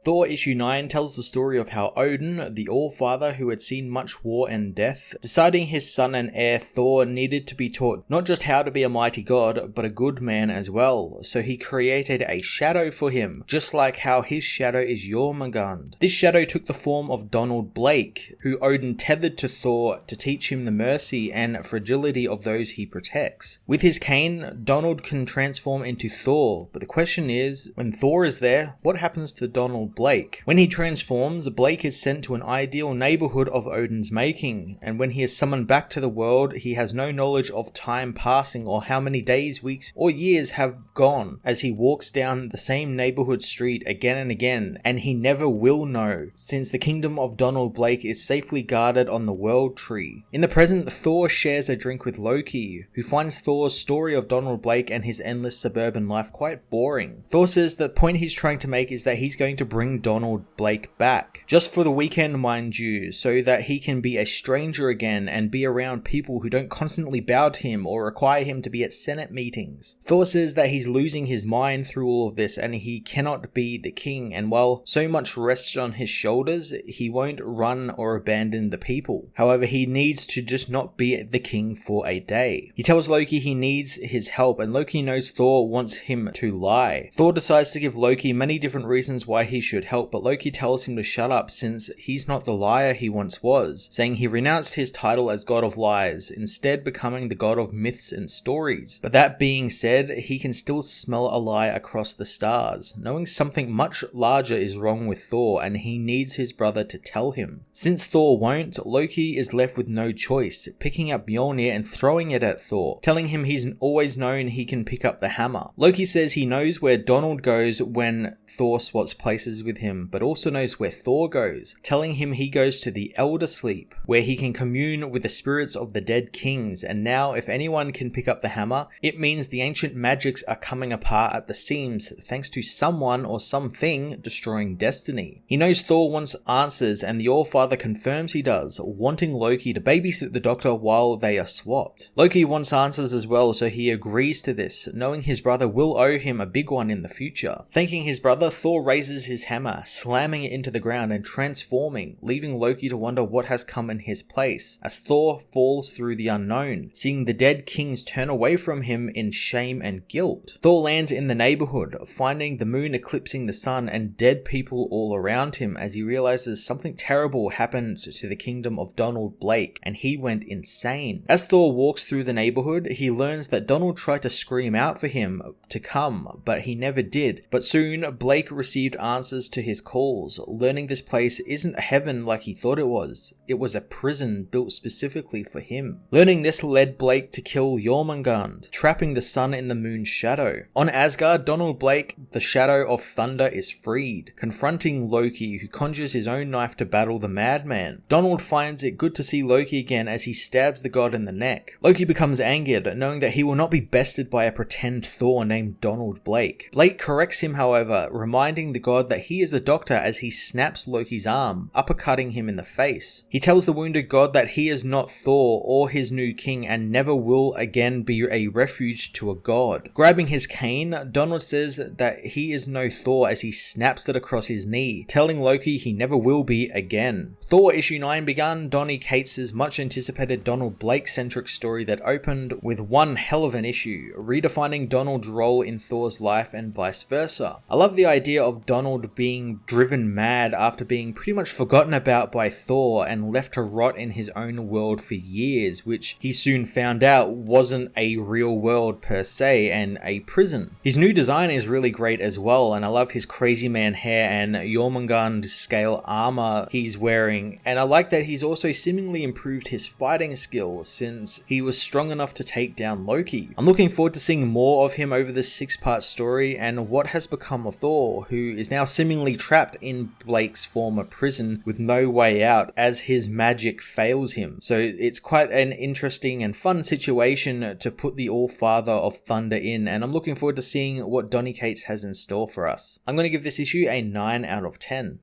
Thor issue 9 tells the story of how Odin, the All-Father who had seen much war and death, deciding his son and heir Thor needed to be taught not just how to be a mighty god, but a good man as well, so he created a shadow for him, just like how his shadow is Jormungand. This shadow took the form of Donald Blake, who Odin tethered to Thor to teach him the mercy and fragility of those he protects. With his cane, Donald can transform into Thor, but the question is, when Thor is there, what happens to Donald Blake? When he transforms, Blake is sent to an ideal neighborhood of Odin's making, and when he is summoned back to the world, he has no knowledge of time passing or how many days, weeks, or years have gone as he walks down the same neighborhood street again and again, and he never will know, since the kingdom of Donald Blake is safely guarded on the World Tree. In the present, Thor shares a drink with Loki, who finds Thor's story of Donald Blake and his endless suburban life quite boring. Thor says the point he's trying to make is that he's going to bring Donald Blake back, just for the weekend mind you, so that he can be a stranger again and be around people who don't constantly bow to him or require him to be at Senate meetings. Thor says that he's losing his mind through all of this and he cannot be the king, and while so much rests on his shoulders, he won't run or abandon the people. However, he needs to just not be the king for a day. He tells Loki he needs his help, and Loki knows Thor wants him to lie. Thor decides to give Loki many different reasons why he should help, but Loki tells him to shut up since he's not the liar he once was, saying he renounced his title as god of lies, instead becoming the god of myths and stories. But that being said, he can still smell a lie across the stars, knowing something much larger is wrong with Thor, and he needs his brother to tell him. Since Thor won't, Loki is left with no choice, picking up Mjolnir and throwing it at Thor, telling him he's always known he can pick up the hammer. Loki says he knows where Donald goes when Thor swaps places with him, but also knows where Thor goes, telling him he goes to the Elder Sleep, where he can commune with the spirits of the dead kings, and now if anyone can pick up the hammer, it means the ancient magics are coming apart at the seams thanks to someone or something destroying destiny. He knows Thor wants answers, and the All-Father confirms he does, wanting Loki to babysit the Doctor while they are swapped. Loki wants answers as well, so he agrees to this, knowing his brother will owe him a big one in the future. Thanking his brother, Thor raises his hammer, slamming it into the ground and transforming, leaving Loki to wonder what has come in his place, as Thor falls through the unknown, seeing the dead kings turn away from him in shame and guilt. Thor lands in the neighborhood, finding the moon eclipsing the sun and dead people all around him as he realizes something terrible happened to the kingdom of Donald Blake, and he went insane. As Thor walks through the neighborhood, he learns that Donald tried to scream out for him to come, but he never did. But soon, Blake received answers to his calls, learning this place isn't heaven like he thought it was. It was a prison built specifically for him. Learning this led Blake to kill Jormungand, trapping the sun in the moon's shadow. On Asgard, Donald Blake, the Shadow of Thunder, is freed, confronting Loki, who conjures his own knife to battle the madman. Donald finds it good to see Loki again as he stabs the god in the neck. Loki becomes angered, knowing that he will not be bested by a pretend Thor named Donald Blake. Blake corrects him, however, reminding the god that he is a doctor as he snaps Loki's arm, uppercutting him in the face. He tells the wounded god that he is not Thor or his new king and never will again be a refuge to a god. Grabbing his cane, Donald says that he is no Thor as he snaps it across his knee, telling Loki he never will be again. Thor issue 9 began Donny Cates' much anticipated Donald Blake-centric story that opened with one hell of an issue, redefining Donald's role in Thor's life and vice versa. I love the idea of Donald being driven mad after being pretty much forgotten about by Thor and left to rot in his own world for years, which he soon found out wasn't a real world per se and a prison. His new design is really great as well, and I love his crazy man hair and Jormungand scale armor he's wearing, and I like that he's also seemingly improved his fighting skill since he was strong enough to take down Loki. I'm looking forward to seeing more of him over this 6-part story and what has become of Thor, who is now seemingly trapped in Blake's former prison with no way out as his magic fails him. So it's quite an interesting and fun situation to put the All-Father of Thunder in, and I'm looking forward to seeing what Donny Cates has in store for us. I'm going to give this issue a 9 out of 10.